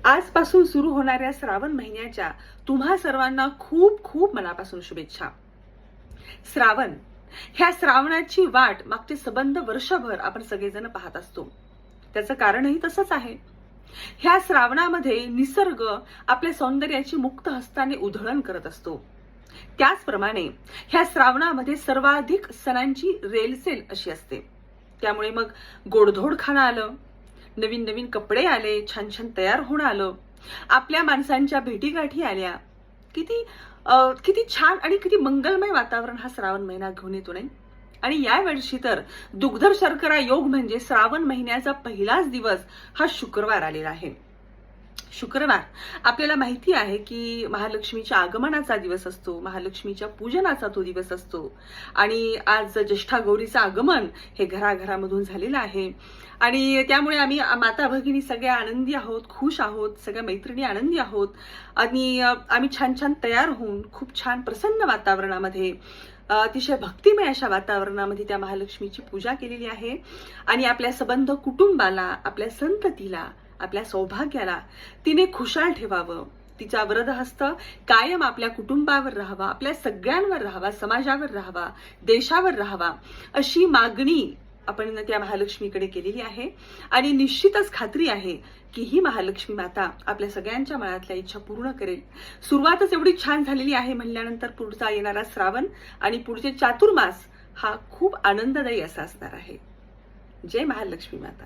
आजपासून सुरू होणाऱ्या श्रावण महिन्याच्या तुम्हा सर्वांना खूप खूप मनापासून शुभेच्छा. श्रावण, ह्या श्रावणाची वाट मागचे सबंध वर्षभर आपण सगळेजण पाहत असतो. त्याचं कारणही तसंच आहे. ह्या श्रावणामध्ये निसर्ग आपल्या सौंदर्याची मुक्त हस्ताने उधळण करत असतो. त्याचप्रमाणे ह्या श्रावणामध्ये सर्वाधिक सणांची रेलसेल अशी असते. त्यामुळे मग गोडधोड खाणं आलं, नवीन नवीन कपडे आले, छान छान तयार होणं आलं, आपल्या माणसांच्या भेटीगाठी आल्या. किती किती छान आणि किती मंगलमय वातावरण हा श्रावण महिना घेऊन येतो नाही. आणि या वर्षी तर दुग्धर शर्करा योग म्हणजे श्रावण महिन्याचा पहिलाच दिवस हा शुक्रवार आलेला आहे. शुक्रवार आपल्याला माहिती आहे की महालक्ष्मीच्या आगमनाचा दिवस असतो, महालक्ष्मीच्या पूजनाचा तो दिवस असतो. आणि आज ज्येष्ठा गौरीचं आगमन हे घराघरामधून झालेलं आहे. आणि त्यामुळे आम्ही माता भगिनी सगळ्या आनंदी आहोत, खुश आहोत, सगळ्या मैत्रिणी आनंदी आहोत. आणि आम्ही छान छान तयार होऊन खूप छान प्रसन्न वातावरणामध्ये, अतिशय भक्तिमय अशा वातावरणामध्ये त्या महालक्ष्मीची पूजा केलेली आहे. आणि आपल्या सबंध कुटुंबाला, आपल्या संततीला, आपल्या सौभाग्याला तिने खुशाल ठेवावं. तिचा वरदहस्त कायम आपल्या कुटुंबावर राहावा, आपल्या सगळ्यांवर राहावा, समाजावर राहावा, देशावर राहावा, अशी मागणी आपण त्या महालक्ष्मीकडे केलेली आहे. आणि निश्चितच खात्री आहे की ही महालक्ष्मी माता आपल्या सगळ्यांच्या मनातल्या इच्छा पूर्ण करेल. सुरुवातच एवढी छान झालेली आहे म्हणल्यानंतर पुढचा येणारा श्रावण आणि पुढचे चातुर्मास हा खूप आनंददायी असा असणार आहे. जय महालक्ष्मी माता.